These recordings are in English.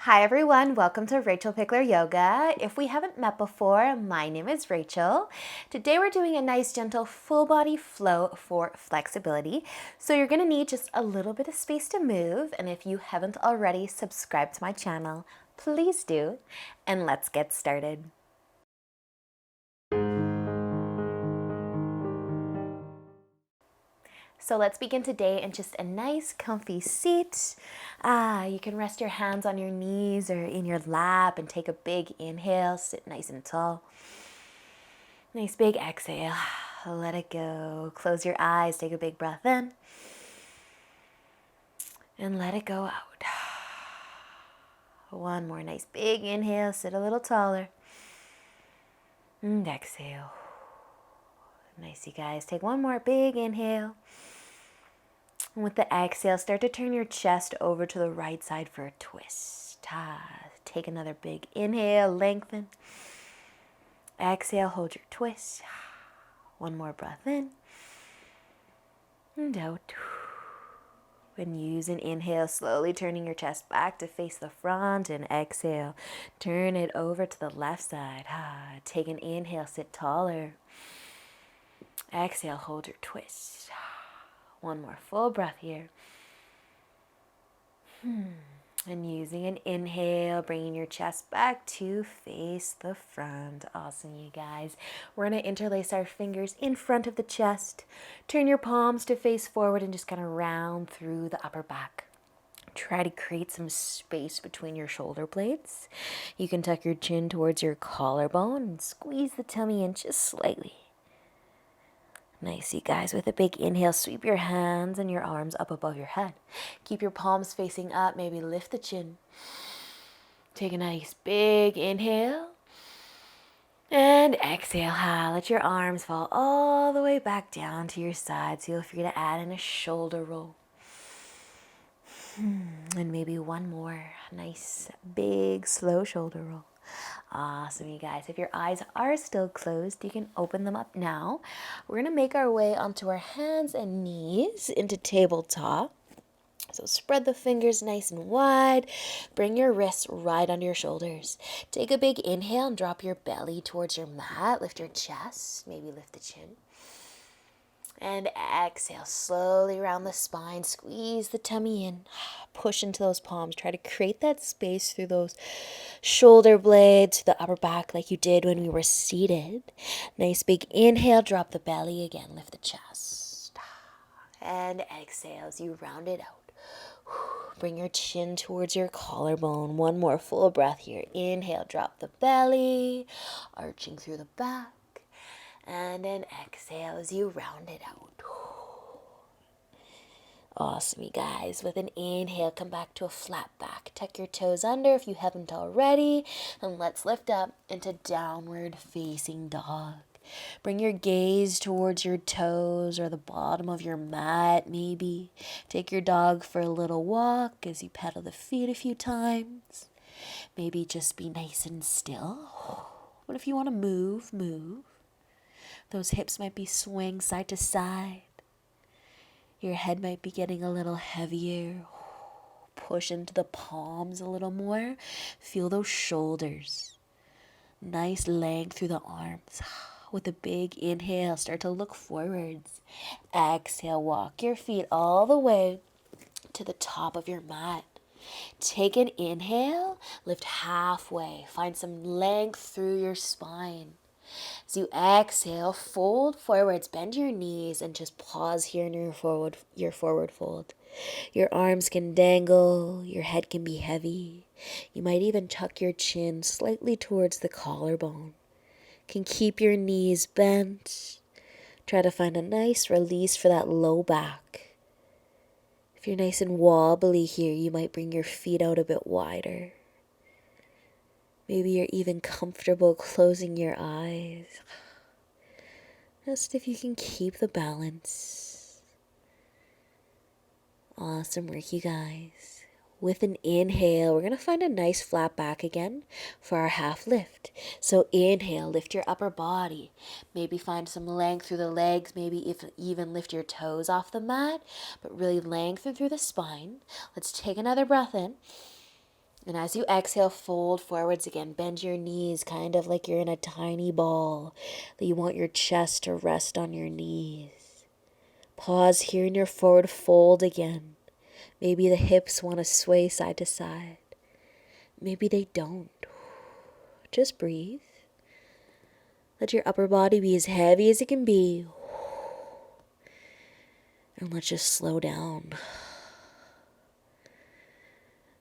Hi everyone, welcome to Rachel Pichler Yoga. If we haven't met before, my name is Rachel. Today we're doing a nice gentle full body flow for flexibility. So you're going to need just a little bit of space to move, and if you haven't already subscribed to my channel, please do, and let's get started. So let's begin today in just a nice comfy seat. You can rest your hands on your knees or in your lap and take a big inhale. Sit nice and tall. Nice big exhale. Let it go. Close your eyes. Take a big breath in. And let it go out. One more nice big inhale. Sit a little taller. And exhale. Nice, you guys. Take one more big inhale. And with the exhale, start to turn your chest over to the right side for a twist. Take another big inhale, lengthen. Exhale, hold your twist. One more breath in and out. And use an inhale, slowly turning your chest back to face the front, and exhale, turn it over to the left side. Take an inhale, sit taller. Exhale, hold your twist. One more full breath here. And using an inhale, bringing your chest back to face the front. Awesome, you guys. We're going to interlace our fingers in front of the chest. Turn your palms to face forward and just kind of round through the upper back. Try to create some space between your shoulder blades. You can tuck your chin towards your collarbone and squeeze the tummy in just slightly. Nice, you guys. With a big inhale, sweep your hands and your arms up above your head. Keep your palms facing up. Maybe lift the chin. Take a nice big inhale. And exhale. Let your arms fall all the way back down to your sides. Feel free to add in a shoulder roll. And maybe one more nice, big, slow shoulder roll. Awesome, you guys. If your eyes are still closed, you can open them up now. We're going to make our way onto our hands and knees into tabletop. So spread the fingers nice and wide. Bring your wrists right under your shoulders. Take a big inhale and drop your belly towards your mat. Lift your chest. Maybe lift the chin. And exhale, slowly around the spine. Squeeze the tummy in. Push into those palms. Try to create that space through those shoulder blades, the upper back like you did when we were seated. Nice big inhale. Drop the belly again. Lift the chest. And exhale as you round it out. Bring your chin towards your collarbone. One more full breath here. Inhale, drop the belly, arching through the back. And then exhale as you round it out. Awesome, you guys. With an inhale, come back to a flat back. Tuck your toes under if you haven't already. And let's lift up into downward facing dog. Bring your gaze towards your toes or the bottom of your mat, maybe. Take your dog for a little walk as you pedal the feet a few times. Maybe just be nice and still. But if you want to move, move. Those hips might be swaying side to side. Your head might be getting a little heavier. Push into the palms a little more. Feel those shoulders. Nice length through the arms. With a big inhale, start to look forwards. Exhale, walk your feet all the way to the top of your mat. Take an inhale, lift halfway. Find some length through your spine. As you exhale, fold forwards, bend your knees, and just pause here in your forward fold. Your arms can dangle, your head can be heavy. You might even tuck your chin slightly towards the collarbone. Can keep your knees bent. Try to find a nice release for that low back. If you're nice and wobbly here, you might bring your feet out a bit wider. Maybe you're even comfortable closing your eyes. Just if you can keep the balance. Awesome work, you guys. With an inhale, we're going to find a nice flat back again for our half lift. So inhale, lift your upper body. Maybe find some length through the legs. Maybe even lift your toes off the mat, but really lengthen through the spine. Let's take another breath in. And as you exhale, fold forwards again. Bend your knees, kind of like you're in a tiny ball, that you want your chest to rest on your knees. Pause here in your forward fold again. Maybe the hips want to sway side to side. Maybe they don't. Just breathe. Let your upper body be as heavy as it can be. And let's just slow down.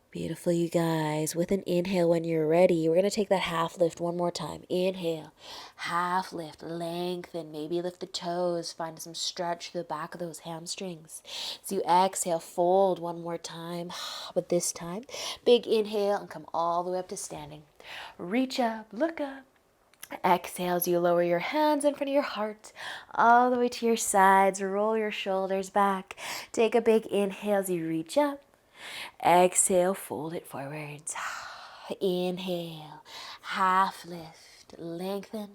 Beautiful, you guys. With an inhale, when you're ready, we're going to take that half lift one more time. Inhale, half lift, lengthen, maybe lift the toes, find some stretch to the back of those hamstrings. As you exhale, fold one more time, but this time, big inhale and come all the way up to standing. Reach up, look up. Exhale as you lower your hands in front of your heart, all the way to your sides. Roll your shoulders back. Take a big inhale as you reach up. Exhale, fold it forwards. Inhale, half lift, lengthen.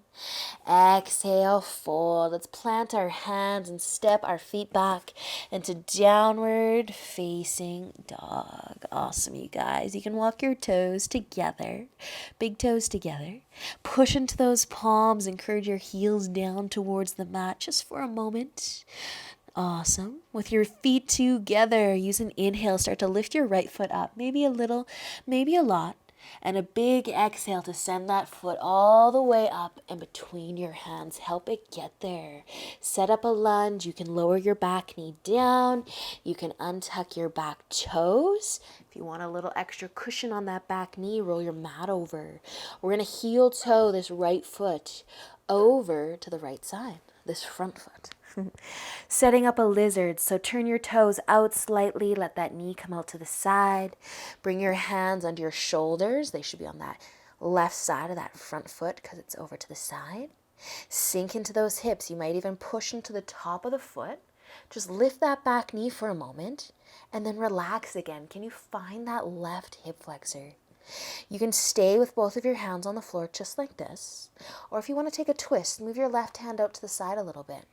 Exhale, fold. Let's plant our hands and step our feet back into downward facing dog. Awesome, you guys. You can walk your toes together, big toes together. Push into those palms, encourage your heels down towards the mat just for a moment. Awesome. With your feet together, use an inhale. Start to lift your right foot up. Maybe a little, maybe a lot. And a big exhale to send that foot all the way up and between your hands. Help it get there. Set up a lunge. You can lower your back knee down. You can untuck your back toes. If you want a little extra cushion on that back knee, roll your mat over. We're going to heel toe this right foot over to the right side, this front foot. Setting up a lizard, so turn your toes out slightly, let that knee come out to the side. Bring your hands under your shoulders. They should be on that left side of that front foot because it's over to the side. Sink into those hips. You might even push into the top of the foot. Just lift that back knee for a moment and then relax again. Can you find that left hip flexor? You can stay with both of your hands on the floor just like this. Or if you want to take a twist, move your left hand out to the side a little bit.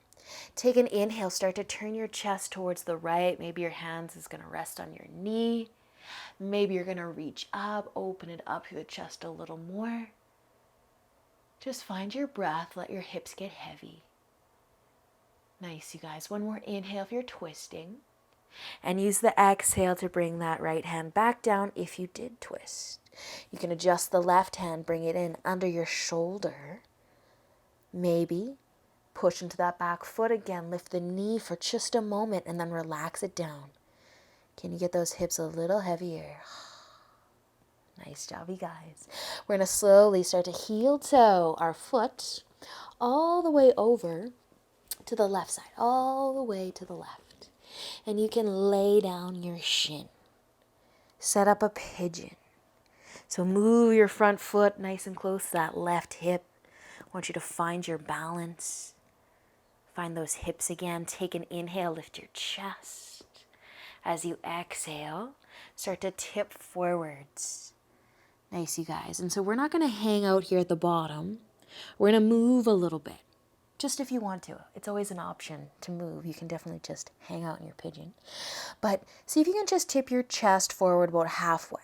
Take an inhale, start to turn your chest towards the right. Maybe your hands is going to rest on your knee. Maybe you're going to reach up, open it up through the chest a little more. Just find your breath, let your hips get heavy. Nice, you guys. One more inhale if you're twisting. And use the exhale to bring that right hand back down if you did twist. You can adjust the left hand, bring it in under your shoulder. Maybe push into that back foot again, lift the knee for just a moment and then relax it down. Can you get those hips a little heavier? Nice job, you guys. We're going to slowly start to heel toe our foot all the way over to the left side, all the way to the left. And you can lay down your shin. Set up a pigeon. So move your front foot nice and close to that left hip. I want you to find your balance. Find those hips again. Take an inhale, lift your chest. As you exhale, start to tip forwards. Nice, you guys. And so we're not going to hang out here at the bottom. We're going to move a little bit, just if you want to. It's always an option to move. You can definitely just hang out in your pigeon. But see if you can just tip your chest forward about halfway.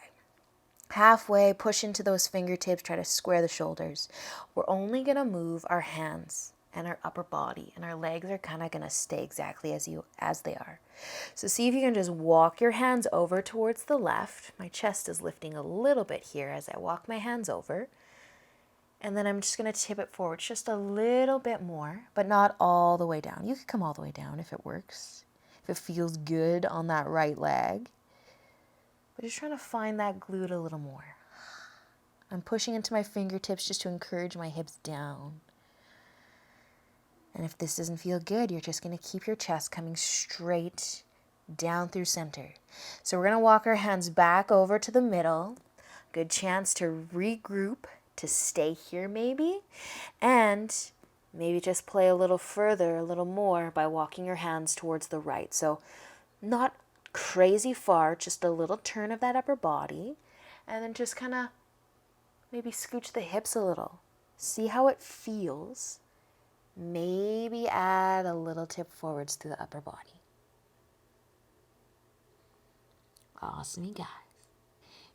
Halfway, push into those fingertips, try to square the shoulders. We're only going to move our hands and our upper body, and our legs are kind of going to stay exactly as they are. So see if you can just walk your hands over towards the left. My chest is lifting a little bit here as I walk my hands over. And then I'm just going to tip it forward just a little bit more, but not all the way down. You can come all the way down if it works, if it feels good on that right leg. But just trying to find that glute a little more. I'm pushing into my fingertips just to encourage my hips down. And if this doesn't feel good, you're just going to keep your chest coming straight down through center. So we're going to walk our hands back over to the middle. Good chance to regroup, to stay here maybe. And maybe just play a little further, a little more by walking your hands towards the right. So not crazy far, just a little turn of that upper body. And then just kind of maybe scooch the hips a little. See how it feels. Maybe add a little tip forwards to the upper body. Awesome, you guys.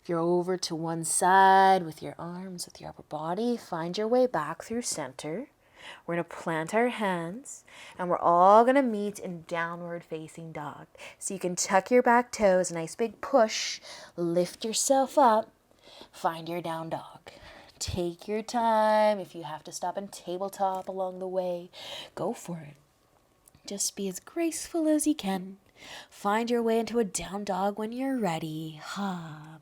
If you're over to one side with your arms, with your upper body, find your way back through center. We're going to plant our hands, and we're all going to meet in downward facing dog. So you can tuck your back toes, nice big push, lift yourself up, find your down dog. Take your time. If you have to stop and tabletop along the way, go for it. Just be as graceful as you can. Find your way into a down dog when you're ready.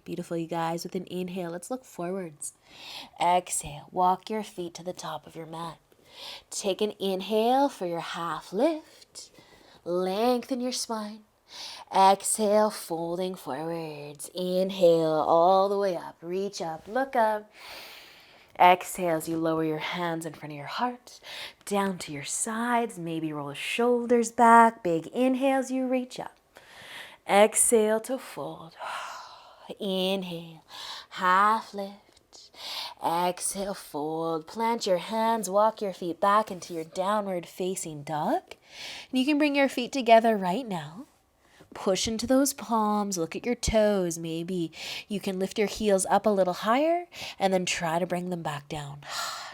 Beautiful, you guys. With an inhale, let's look forwards. Exhale, walk your feet to the top of your mat. Take an inhale for your half lift. Lengthen your spine. Exhale, folding forwards. Inhale all the way up. Reach up, look up. Exhale as you lower your hands in front of your heart, down to your sides, maybe roll the shoulders back. Big inhales, you reach up. Exhale to fold. Inhale, half lift. Exhale, fold. Plant your hands, walk your feet back into your downward facing dog. And you can bring your feet together right now. Push into those palms, look at your toes. Maybe you can lift your heels up a little higher and then try to bring them back down.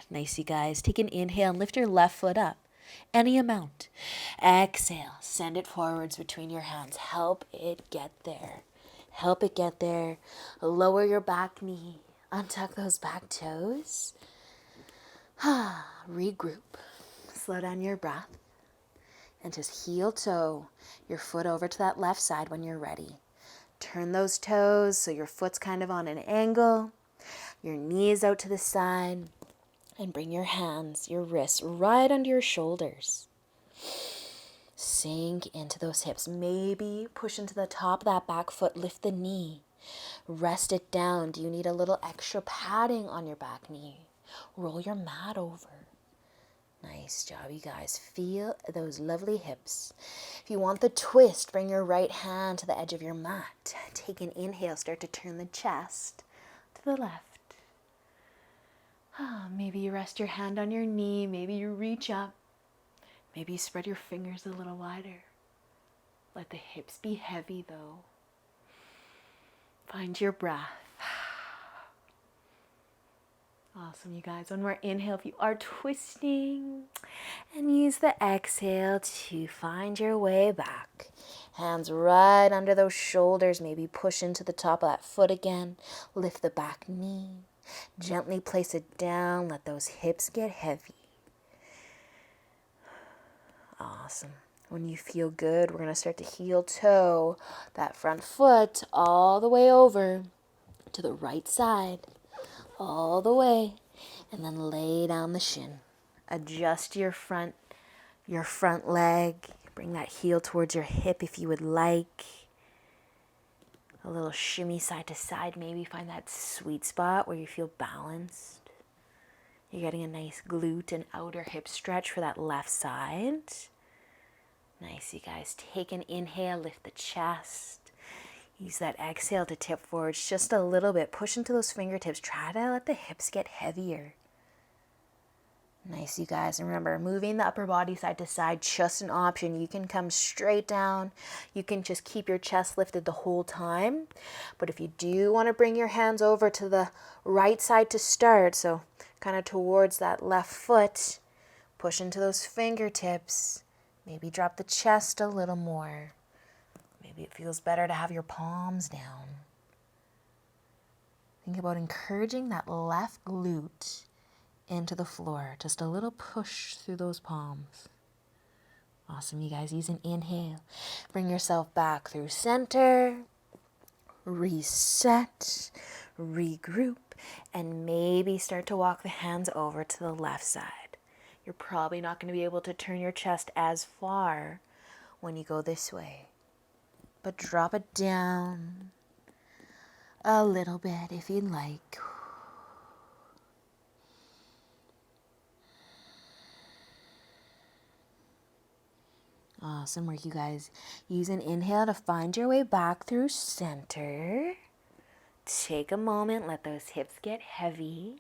Nice, you guys. Take an inhale and lift your left foot up. Any amount. Exhale, send it forwards between your hands. Help it get there. Help it get there. Lower your back knee. Untuck those back toes. Regroup. Slow down your breath. And just heel toe your foot over to that left side when you're ready. Turn those toes so your foot's kind of on an angle. Your knees out to the side. And bring your hands, your wrists right under your shoulders. Sink into those hips. Maybe push into the top of that back foot. Lift the knee. Rest it down. Do you need a little extra padding on your back knee? Roll your mat over. Nice job, you guys. Feel those lovely hips. If you want the twist, bring your right hand to the edge of your mat. Take an inhale. Start to turn the chest to the left. Maybe you rest your hand on your knee. Maybe you reach up. Maybe you spread your fingers a little wider. Let the hips be heavy, though. Find your breath. Awesome, you guys. One more inhale if you are twisting. And use the exhale to find your way back. Hands right under those shoulders. Maybe push into the top of that foot again. Lift the back knee. Gently place it down. Let those hips get heavy. Awesome. When you feel good, we're going to start to heel toe that front foot all the way over to the right side. All the way, and then lay down the shin. Adjust your front leg. Bring that heel towards your hip if you would like. A little shimmy side to side. Maybe find that sweet spot where you feel balanced. You're getting a nice glute and outer hip stretch for that left side. Nice, you guys. Take an inhale, lift the chest. Use that exhale to tip forwards just a little bit. Push into those fingertips. Try to let the hips get heavier. Nice, you guys. And remember, moving the upper body side to side, just an option. You can come straight down. You can just keep your chest lifted the whole time. But if you do want to bring your hands over to the right side to start, so kind of towards that left foot, push into those fingertips. Maybe drop the chest a little more. Maybe it feels better to have your palms down. Think about encouraging that left glute into the floor. Just a little push through those palms. Awesome, you guys. Use an inhale. Bring yourself back through center. Reset. Regroup. And maybe start to walk the hands over to the left side. You're probably not going to be able to turn your chest as far when you go this way. But drop it down a little bit if you'd like. Awesome work, you guys. Use an inhale to find your way back through center. Take a moment, let those hips get heavy.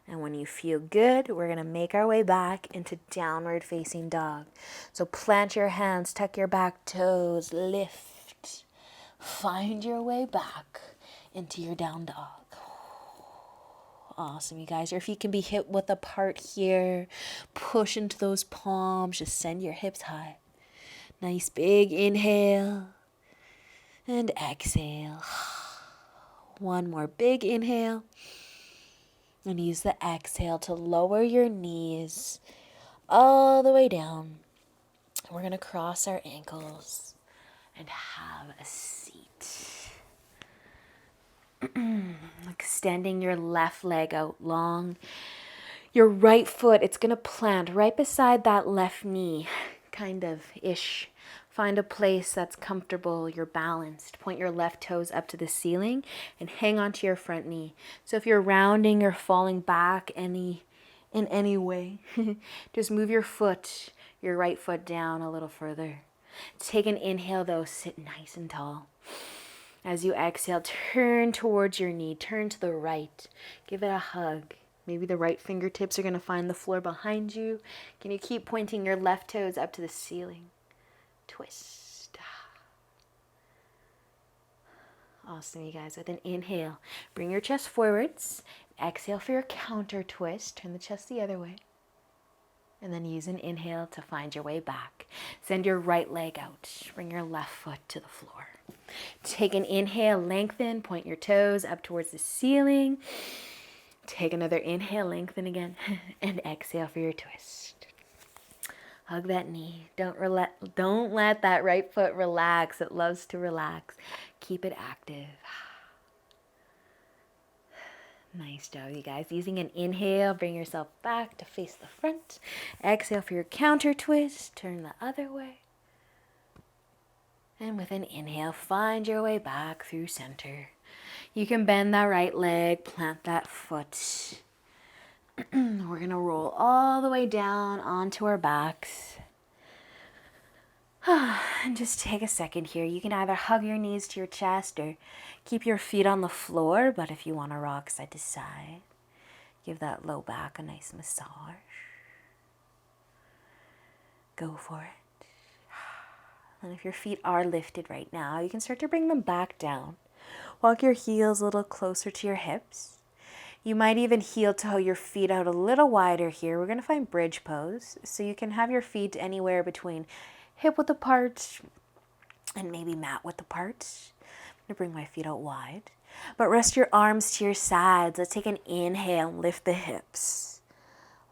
And when you feel good, we're going to make our way back into downward facing dog. So plant your hands, tuck your back toes, lift. Find your way back into your down dog. Awesome, you guys. Your feet can be hip width apart here. Push into those palms. Just send your hips high. Nice big inhale. And exhale. One more big inhale. And use the exhale to lower your knees all the way down. We're going to cross our ankles and have a seat. Extending your left leg out long. Your right foot, it's going to plant right beside that left knee, kind of ish. Find a place that's comfortable, you're balanced. Point your left toes up to the ceiling and hang onto your front knee. So if you're rounding or falling back in any way, just move your right foot down a little further. Take an inhale though, sit nice and tall. As you exhale, turn towards your knee, turn to the right. Give it a hug. Maybe the right fingertips are going to find the floor behind you. Can you keep pointing your left toes up to the ceiling? Twist. Awesome, you guys. With an inhale, bring your chest forwards. Exhale for your counter twist. Turn the chest the other way. And then use an inhale to find your way back. Send your right leg out. Bring your left foot to the floor. Take an inhale, lengthen, point your toes up towards the ceiling. Take another inhale, lengthen again, and exhale for your twist. Hug that knee. Don't let that right foot relax. It loves to relax. Keep it active. Nice job, you guys. Using an inhale, bring yourself back to face the front. Exhale for your counter twist. Turn the other way. And with an inhale, find your way back through center. You can bend that right leg, plant that foot. We're going to roll all the way down onto our backs. And just take a second here. You can either hug your knees to your chest or keep your feet on the floor. But if you want to rock side to side, give that low back a nice massage. Go for it. And if your feet are lifted right now, you can start to bring them back down. Walk your heels a little closer to your hips. You might even heel toe your feet out a little wider here. We're going to find bridge pose. So you can have your feet anywhere between hip width apart and maybe mat width apart. I'm going to bring my feet out wide. But rest your arms to your sides. Let's take an inhale and lift the hips.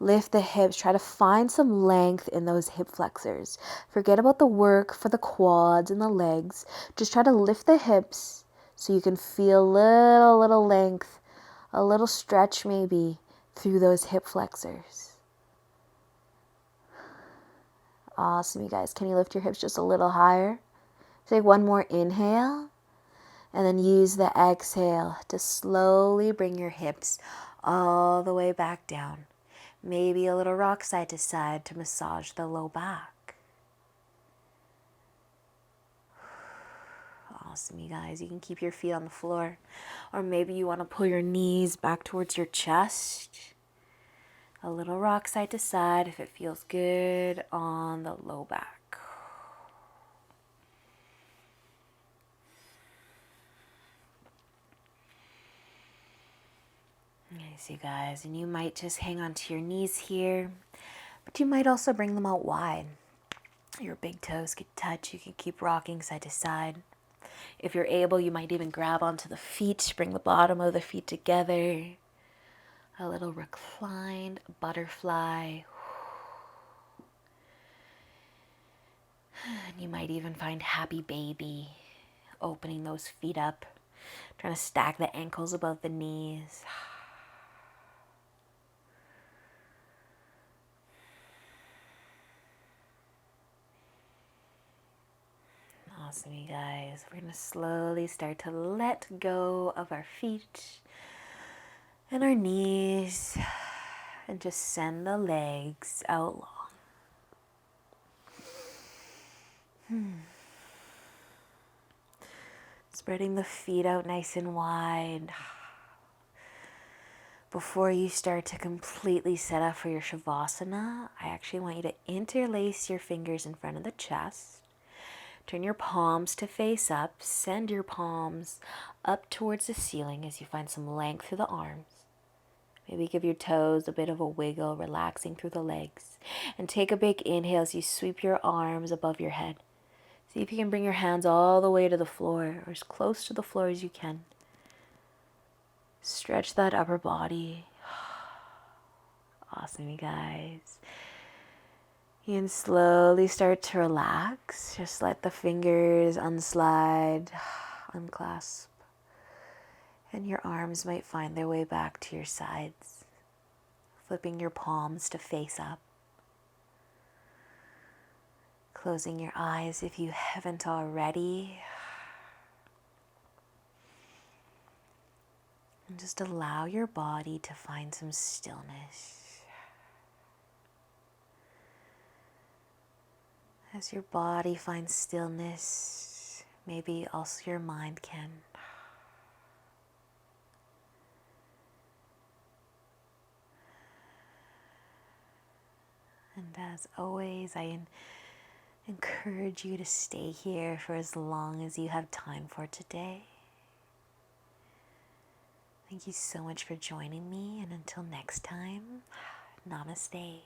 Lift the hips. Try to find some length in those hip flexors. Forget about the work for the quads and the legs. Just try to lift the hips so you can feel little length, a little stretch maybe through those hip flexors. Awesome, you guys. Can you lift your hips just a little higher? Take one more inhale and then use the exhale to slowly bring your hips all the way back down. Maybe a little rock side to side to massage the low back. Awesome, you guys. You can keep your feet on the floor. Or maybe you want to pull your knees back towards your chest. A little rock side to side if it feels good on the low back. Nice, you guys. And you might just hang on to your knees here, but you might also bring them out wide. Your big toes could touch. You can keep rocking side to side. If you're able, you might even grab onto the feet, bring the bottom of the feet together. A little reclined butterfly. And you might even find happy baby, opening those feet up, trying to stack the ankles above the knees. Awesome, you guys. We're going to slowly start to let go of our feet and our knees and just send the legs out long. Spreading the feet out nice and wide. Before you start to completely set up for your Savasana, I actually want you to interlace your fingers in front of the chest. Turn your palms to face up. Send your palms up towards the ceiling as you find some length through the arms. Maybe give your toes a bit of a wiggle, relaxing through the legs. And take a big inhale as you sweep your arms above your head. See if you can bring your hands all the way to the floor, or as close to the floor as you can. Stretch that upper body. Awesome, you guys. You can slowly start to relax. Just let the fingers unslide, unclasp. And your arms might find their way back to your sides. Flipping your palms to face up. Closing your eyes if you haven't already. And just allow your body to find some stillness. As your body finds stillness, maybe also your mind can. And as always, I encourage you to stay here for as long as you have time for today. Thank you so much for joining me, and until next time, namaste.